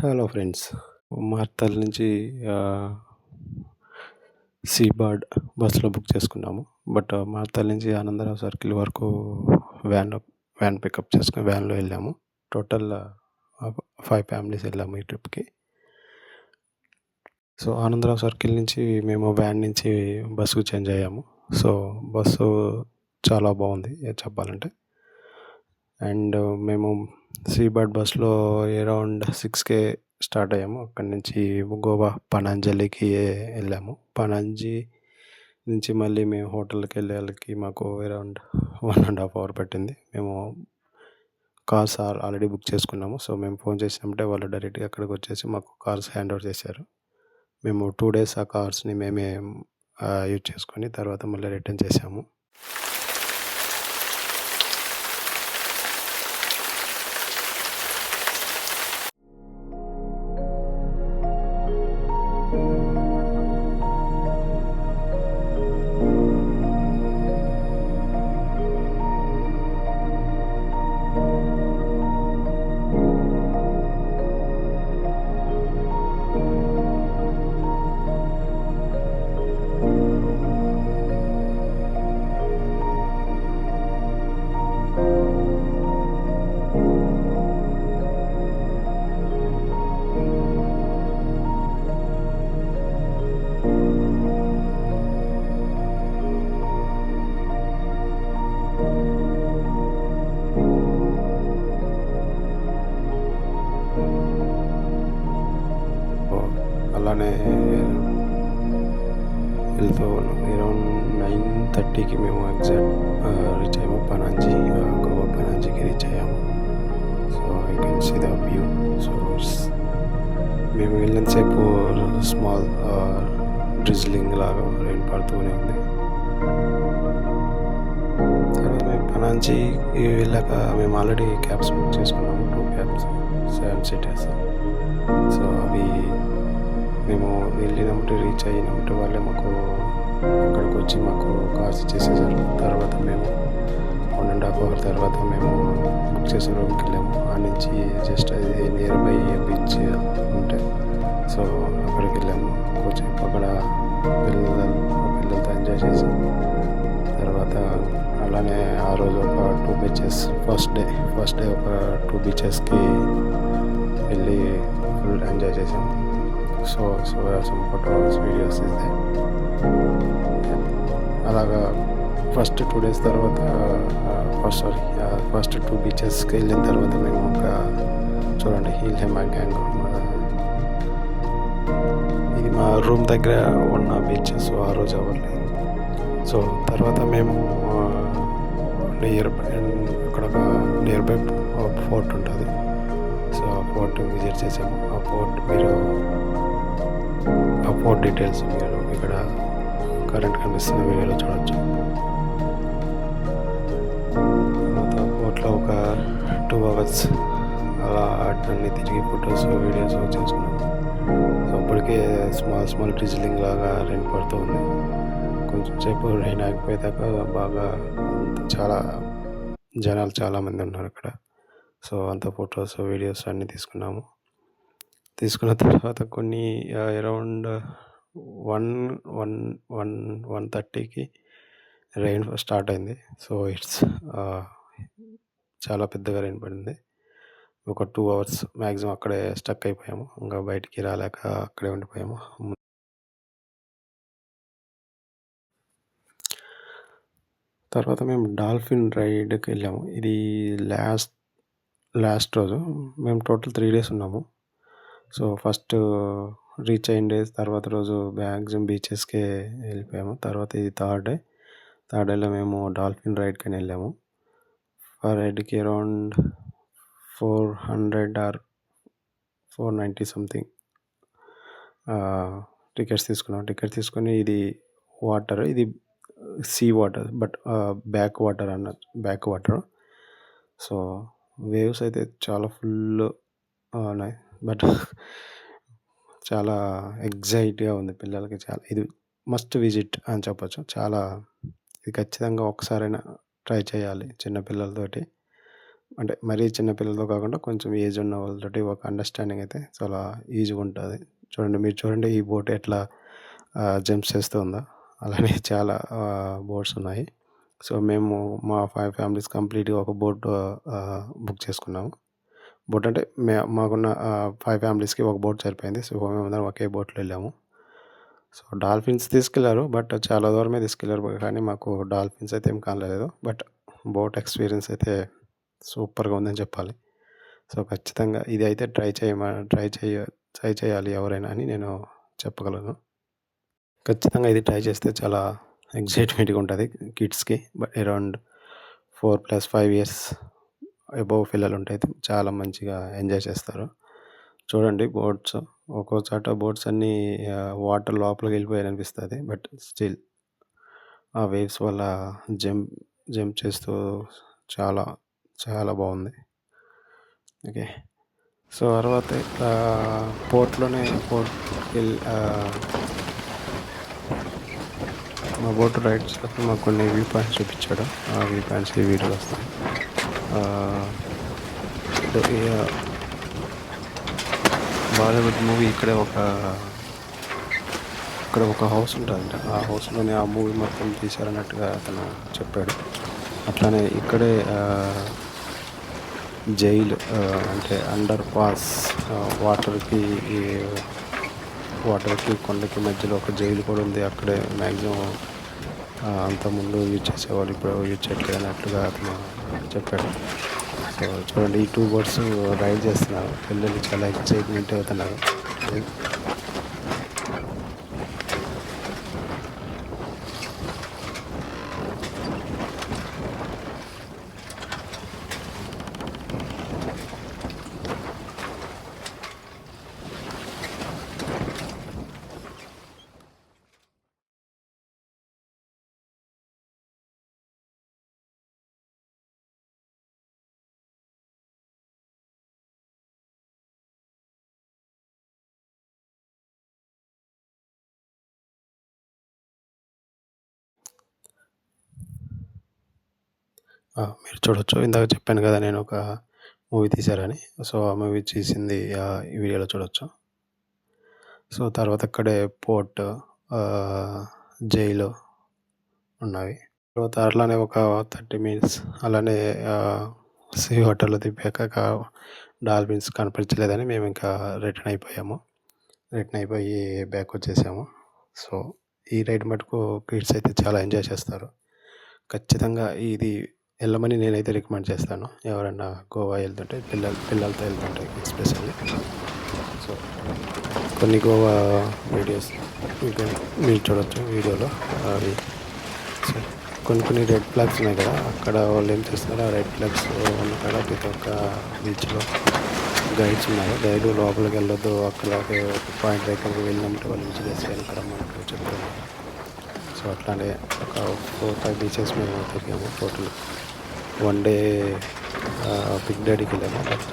Hello friends. మార్తల్ నుంచి ఆహ్, Seabird బస్‌లో బుక్ చేసుకున్నాము. బట్ మార్తల్ నుంచి ఆనందరావు సర్కిల్ వరకు వ్యాన్‌లో వ్యాన్ పికప్ చేసుకొని వ్యాన్‌లో వెళ్ళాము. టోటల్ 5 ఫ్యామిలీస్ వెళ్ళాము ఈ ట్రిప్‌కి. సో, ఆనందరావు సర్కిల్ నుంచి మేము వ్యాన్ నుంచి బస్సుకు చేంజ్ అయ్యాము. సో, బస్సు చాలా బాగుంది చెప్పాలంటే. అండ్ మేము సీబర్డ్ బస్‌లో అరౌండ్ 6కే స్టార్ట్ అయ్యాము. అక్కడి నుంచి గోవా పనాంజలికి వెళ్ళాము. పనాంజీ నుంచి మళ్ళీ మేము హోటల్‌కి వెళ్ళేళ్ళకి మాకు అరౌండ్ 1½ అవర్ పట్టింది. మేము కార్స్ ఆల్రెడీ బుక్ చేసుకున్నాము. సో, మేము ఫోన్ చేసినప్పుడే వాళ్ళు డైరెక్ట్‌గా అక్కడికి వచ్చేసి మాకు కార్స్ హ్యాండ్ ఓవర్ చేశారు. మేము 2 డేస్ ఆ కార్స్‌ని మేమే యూజ్ చేసుకొని తర్వాత మళ్ళీ రిటర్న్ చేసాము. అలానే వెళ్తూ అరౌండ్ 9:30కి మేము ఎగ్జాక్ట్ రీచ్ అయ్యాము పనాంజీ. గోవా పనాంజీకి రీచ్ అయ్యాము. So, you can see the view. So, మేము వెళ్ళినంతసేపు స్మాల్ డ్రిజ్లింగ్ లాగా రెయిన్ పడుతూనే ఉంది. తర్వాత మేము పనాంజీకి వెళ్ళాక మేము ఆల్రెడీ క్యాబ్స్ బుక్ చేసుకున్నాము. 2 క్యాబ్స్ 7 సీటర్స్. సో, అవి మేము వెళ్ళినప్పుడు రీచ్ అయినప్పుడు వాళ్ళే మాకు అక్కడికి వచ్చి మాకు కార్స్ ఇచ్చేసేసారు. తర్వాత మేము 1½ అవర్ తర్వాత మేము బుక్ చేసిన రూమ్కి వెళ్ళాము. ఆ నుంచి జస్ట్ అది నియర్ బై బీచ్ ఉంటే సో అక్కడికి వెళ్ళాము. కొంచెం అక్కడ పిల్లలతో ఎంజాయ్ చేసి తర్వాత అలానే ఆ రోజు ఒక 2 బీచెస్ ఫస్ట్ డే ఒక 2 బీచెస్కి వెళ్ళి ఫుల్ ఎంజాయ్ చేసాము. సో సమ్ ఫోటోస్ వీడియోస్ ఇదే అలాగా ఫస్ట్ 2 డేస్ తర్వాత ఫస్ట్ 2 బీచెస్కి వెళ్ళిన తర్వాత మేము ఒక చూడండి హిల్ హెమా గ్యాంగ్ ఇది మా రూమ్ దగ్గర ఉన్న బీచెస్ ఆ రోజు అవ్వలేదు. సో తర్వాత మేము అక్కడ ఒక నియర్ బై ఫోర్ట్ ఉంటుంది. సో ఆ ఫోర్ట్ విజిట్ చేసాము. ఆ ఫోర్ట్ డీటెయిల్స్ మీరు ఇక్కడ కరెంట్ కనిపిస్తున్న వీడియోలో చూడవచ్చు. తర్వాత ఫోర్ట్లో ఒక 2 అవర్స్ అలా అన్నీ తిరిగి ఫొటోస్ వీడియోస్ చేసుకున్నాము. సో అప్పటికే స్మాల్ డ్రిజ్లింగ్ లాగా రెయిన్ పడుతూ ఉంది. కొంచెం సేపు రెయిన్ ఆగిపోయేదాకా బాగా చాలా జనాలు చాలామంది ఉన్నారు అక్కడ. సో అంత ఫొటోస్ వీడియోస్ అన్నీ తీసుకున్న తర్వాత కొన్ని అరౌండ్ 1:30కి రెయిన్ స్టార్ట్ అయింది. సో చాలా పెద్దగా రెయిన్ పడింది. ఒక 2 అవర్స్ మ్యాక్సిమం అక్కడే స్టక్ అయిపోయాము. ఇంకా బయటికి రాలేక అక్కడే ఉండిపోయాము. తర్వాత మేము డాల్ఫిన్ రైడ్కి వెళ్ళాము. ఇది లాస్ట్ రోజు మేము టోటల్ 3 డేస్ ఉన్నాము. సో ఫస్ట్ రీచ్ అయిన డేస్ తర్వాత రోజు మ్యాక్సిమం బీచెస్కే వెళ్ళిపోయాము. తర్వాత ఇది థర్డ్ డేలో మేము డాల్ఫిన్ రైడ్కని వెళ్ళాము. ఆ రైడ్కి అరౌండ్ 400 ఆర్ 490 సంథింగ్ టికెట్స్ తీసుకొని ఇది sea water but back water. So waves అయితే చాలా ఫుల్ ఉన్నాయి. బట్ చాలా ఎగ్జైట్గా ఉంది పిల్లలకి. ఇది మస్ట్ విజిట్ అని చెప్పొచ్చు. ఇది ఖచ్చితంగా ఒకసారైనా ట్రై చేయాలి చిన్నపిల్లలతోటి. అంటే మరీ చిన్న పిల్లలతో కాకుండా కొంచెం ఏజ్ ఉన్న వాళ్ళతోటి ఒక అండర్‌స్టాండింగ్ అయితే చాలా ఈజీగా ఉంటది. మీరు చూడండి ఈ బోట్ ఎట్లా జంప్స్ చేస్తూ ఉందో. అలానే చాలా బోట్స్ ఉన్నాయి. సో, మేము మా 5 ఫ్యామిలీస్ కంప్లీట్‌గా ఒక బోట్ బుక్ చేసుకున్నాము. బోట్ అంటే మాకున్న 5 ఫ్యామిలీస్‌కి ఒక బోట్ సరిపోయింది. సో, మేమందరం ఒకే బోట్‌లో వెళ్ళాము. సో, డాల్ఫిన్స్ తీసుకెళ్లారు. బట్ చాలా దూరమే తీసుకెళ్లారు. కానీ మాకు డాల్ఫిన్స్ అయితే ఏం కనలేదు. బట్ బోట్ ఎక్స్‌పీరియన్స్ అయితే సూపర్‌గా ఉందని చెప్పాలి. సో, ఖచ్చితంగా ఇదైతే ట్రై చేయాలి ఎవరైనా అని నేను చెప్పగలను. ఖచ్చితంగా ఇది ట్రై చేస్తే చాలా ఎక్సైట్‌మెంట్‌గా ఉంటది కిడ్స్‌కి. అరౌండ్ 4+5 ఇయర్స్ అబోవ్ పిల్లలుంటే అయితే చాలా మంచిగా ఎంజాయ్ చేస్తారు. చూడండి బోట్స్ ఒక్కో చోట బోట్స్ అన్నీ వాటర్ లోపలికి వెళ్ళిపోయాయనిపిస్తది. బట్ స్టిల్ ఆ వేవ్స్ వల్ల జంప్ జంప్ చేస్తూ చాలా చాలా బాగుంది. ఓకే. సో, తర్వాత పోర్ట్‌కెళ్ళి మా బోట్ రైడ్ చేసినప్పుడు మాకు కొన్ని వ్యూ పాయింట్స్ చూపించాడు. ఆ వ్యూ పాయింట్స్ ఈ వీడియోలో వస్తాయి. బాలీవుడ్ మూవీ ఇక్కడ ఒక హౌస్ ఉంటుందంట. ఆ హౌస్‌లోనే ఆ మూవీ మొత్తం తీశారన్నట్టుగా అతను చెప్పాడు. అట్లానే ఇక్కడే జైలు అంటే అండర్ పాస్ వాటర్‌కి కొండకి మధ్యలో ఒక జైలు కూడా ఉంది. అక్కడే మ్యాక్సిమం అంతకుముందు యూజ్ చేసేవాళ్ళు ఇప్పుడు యూజ్ చేయట్లేదు అన్నట్లుగా అతను చెప్పాడు. సో, చూడండి ఈ 2 బోట్స్ రైడ్ చేస్తున్నారు. పిల్లలు చాలా ఎక్సైట్‌మెంట్ అవుతున్నారు. మీరు చూడొచ్చు. ఇందాక చెప్పాను కదా! నేను ఒక మూవీ తీశారని. సో, ఆ మూవీ చూసింది ఈ వీడియోలో చూడొచ్చు. సో, తర్వాత అక్కడే పోర్ట్, జైలు ఉన్నవి. తర్వాత అట్లానే ఒక 30 మినిట్స్ అలానే సీ వాటర్‌లో తిప్పాక డాల్ఫిన్స్ కనిపించలేదని మేము ఇంకా రిటర్న్ అయిపోయాము. రిటర్న్ అయిపోయి బ్యాక్ వచ్చేసాము. సో, ఈ రైడ్ మటుకు కిడ్స్ అయితే చాలా ఎంజాయ్ చేస్తారు. ఖచ్చితంగా ఇది వెళ్ళమని నేనైతే రికమెండ్ చేస్తాను. ఎవరైనా గోవా వెళ్తుంటే పిల్లలతో వెళ్తుంటే ఎస్పెషల్లీ. సో, కొన్ని గోవా వీడియోస్ ఇంకా మీరు చూడొచ్చు వీడియోలో. అవి సో, కొన్ని రెడ్ ఫ్లాగ్స్ ఉన్నాయి కదా! అక్కడ వాళ్ళు ఏం చేస్తున్నారు, ఆ రెడ్ ఫ్లాగ్స్ ఉన్న కాడ ప్రతి ఒక్క బీచ్‌లో గైడ్స్ ఉన్నారు. గైడ్ లోపలికి వెళ్ళొద్దు, అక్కడికి ఒక పాయింట్ దగ్గరికి వెళ్ళినప్పుడు వాళ్ళు విజిలేసి వెనకరమ్మన్నట్టు చెప్తున్నారు. సో, అట్లానే ఒక 4, 5 బీచెస్ మేము తిరిగాము టోటల్. వన్ డే బిగ్ డాడీకి వెళ్ళాము. బట్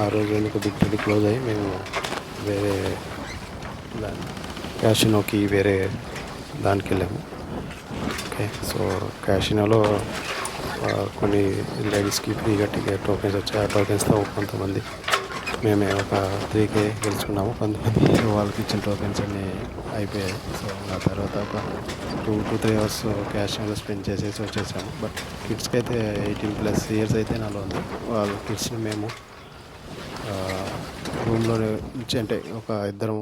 ఆ రోజు ఎందుకు బిగ్ డాడీ క్లోజ్ అయ్యి మేము వేరే క్యాసినోకి వేరే దానికి వెళ్ళాము. ఓకే. సో, క్యాసినోలో కొన్ని లేడీస్‌కి ఫ్రీగా టోకెన్స్ వచ్చాయి. ఆ టోకెన్స్‌తో కొంతమంది మేమే ఒక 3K గెలుచుకున్నాము. కొంతమంది వాళ్ళకి ఇచ్చిన టోకెన్స్ అన్నీ అయిపోయాయి. సో, ఆ తర్వాత ఒక 2-3 అవర్స్ క్యాసినోలో స్పెండ్ చేసేసి వచ్చేసాము. బట్ కిడ్స్‌కి అయితే 18+ ఇయర్స్ అయితే నాలో ఉంది. వాళ్ళ కిడ్స్‌ని మేము రూమ్‌లోనే ఉంచి అంటే ఒక ఇద్దరం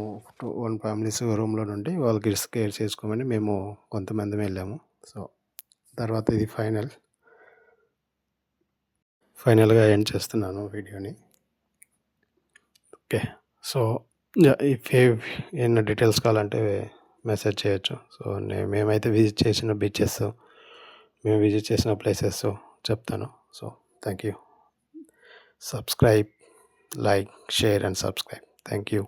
1 ఫ్యామిలీస్ రూమ్‌లో నుండి వాళ్ళ కిడ్స్ కేర్ చేసుకోమని మేము కొంతమందిమే వెళ్ళాము. సో, తర్వాత ఇది ఫైనల్‌గా ఎండ్ చేస్తున్నాను వీడియోని. ఓకే. సో, ఇఫ్ ఏమన్నా డీటెయిల్స్ కావాలంటే మెసేజ్ చేయొచ్చు. సో, మేమైతే విజిట్ చేసిన బీచెస్, మేము విజిట్ చేసిన ప్లేసెస్ చెప్తాను. So, thank you. Subscribe, like, share and subscribe. Thank you.